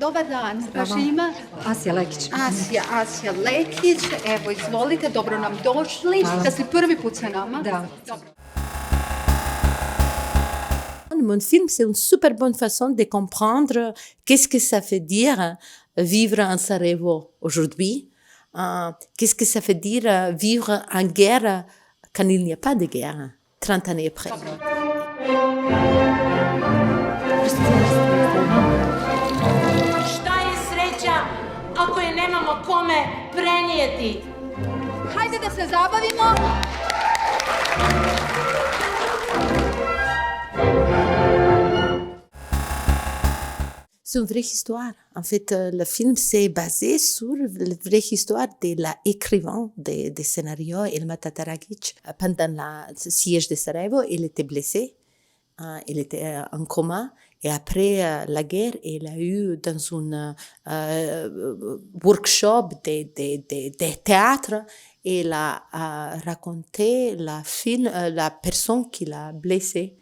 Dobar dan, vaše ime? Asija Lekić. Asija Lekić, evo izvolite, dobro nam došli. Da ste prvi put sa nama? Da. Dobro. Mon film, c'est une super bonne façon de comprendre qu'est-ce que ça fait dire vivre en Sarajevo aujourd'hui. Qu'est-ce que ça fait dire vivre en guerre quand il n'y a pas de guerre, 30 années après. Šta je sreća ako je nemamo kome prenijeti? Hajde da se zabavimo. C'est une vraie histoire. En fait, le film s'est basé sur la vraie histoire de l'écrivain des scénarios, Elma Tataragic. Pendant le siège de Sarajevo, il était blessé, il était en coma, et après la guerre, il a eu dans un workshop de théâtre, il a raconté la personne qui l'a blessé.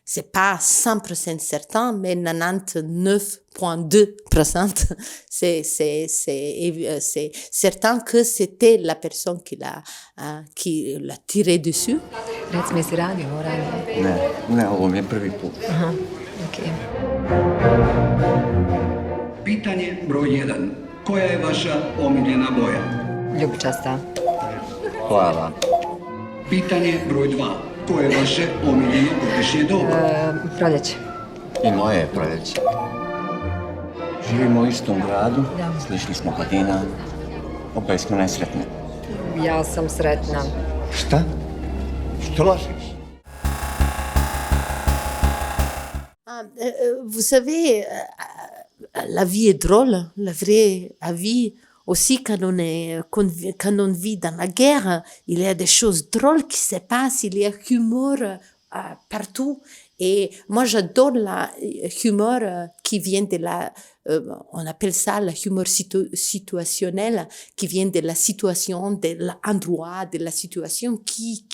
C'est pas 100% certain, mais 99,2%. C'est certain que c'était la personne qui l'a tiré dessus. Recimo, jesi radio ovo ranije? Ne, ovo mi je prvi put. Aha, okej. Pitanje broj 1. Koja je vaša omiljena boja? Ljubičasta. Hvala. Pitanje broj 2. Koje je vaše omiljeno godišnje doba? Proljeće. I moje je proljeće. Živimo u istom gradu, slični smo godina, oboje smo nesretni. Ja sam sretna. Šta? Što lažiš? Vous savez, la vie est drôle, la vraie vie. Aussi, quand on vit dans la guerre, il y a des choses drôles qui se passent, il y a humour partout. Et moi, j'adore l'humour qui vient de on appelle ça le humour situationnel, qui vient de la situation, de l'endroit, de la situation qui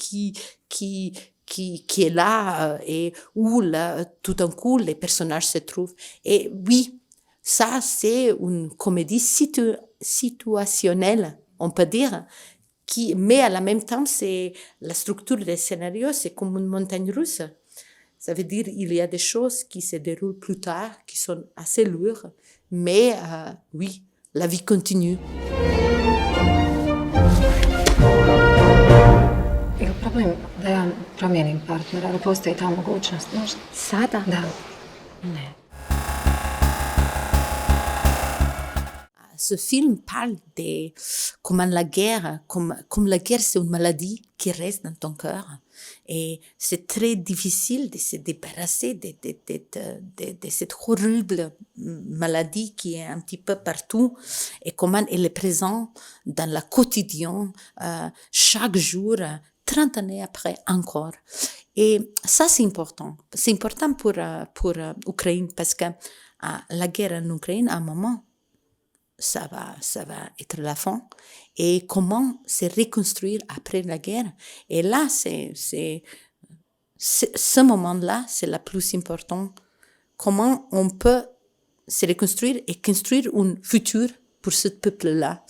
est là et où tout d'un coup les personnages se trouvent. Et oui, ça, c'est une comédie situationnelle, on peut dire, mais à la même temps, c'est la structure des scénarios, c'est comme une montagne russe. Ça veut dire il y a des choses qui se déroulent plus tard, qui sont assez lourdes, mais oui, la vie continue. Je li problem da ja promijenim partnera, ali postoji ta mogućnost, možda? Sada? Da. Ne. Ce film parle de comment la guerre, comme la guerre, c'est une maladie qui reste dans ton cœur. Et c'est très difficile de se débarrasser de cette horrible maladie qui est un petit peu partout et comment elle est présente dans le quotidien, chaque jour, 30 années après encore. Et ça, c'est important. C'est important pour l'Ukraine parce que la guerre en Ukraine, à un moment, ça va être la fin. Et comment se reconstruire après la guerre. Et là, ce moment-là, c'est le plus important. Comment on peut se reconstruire et construire un futur pour ce peuple-là.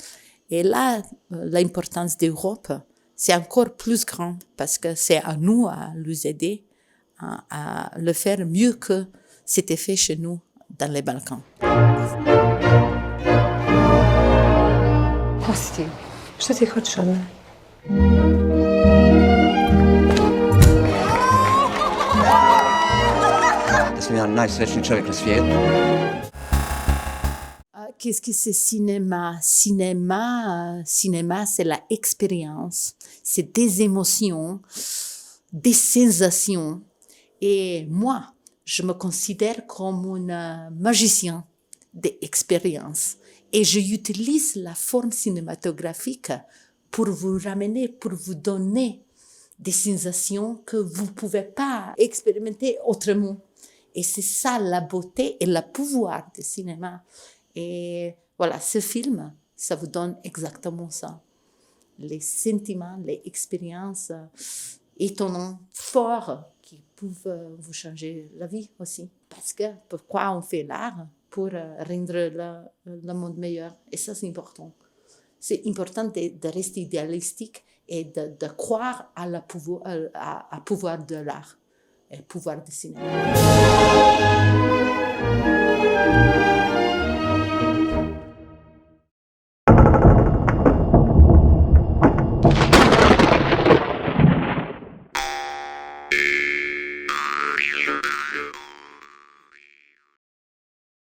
Et là, l'importance de l'Europe, c'est encore plus grand parce que c'est à nous à les aider à le faire mieux que c'était fait chez nous dans les Balkans. Ko si ti? Što ti hoćeš od mene? Da sam ja najsrećniji čovjek na svijetu. Qu'est-ce que c'est cinéma? Cinéma, c'est l'expérience, c'est des émotions, des sensations. Et moi, je me considère comme un magicien d'expérience. Et j'utilise la forme cinématographique pour vous ramener, pour vous donner des sensations que vous ne pouvez pas expérimenter autrement. Et c'est ça la beauté et le pouvoir du cinéma. Et voilà, ce film, ça vous donne exactement ça. Les sentiments, les expériences étonnantes, fortes, qui peuvent vous changer la vie aussi. Parce que pourquoi on fait l'art? pour rendre le monde meilleur. Et ça, c'est important. C'est important de rester idéalistique et de croire à pouvoir de l'art et pouvoir du cinéma.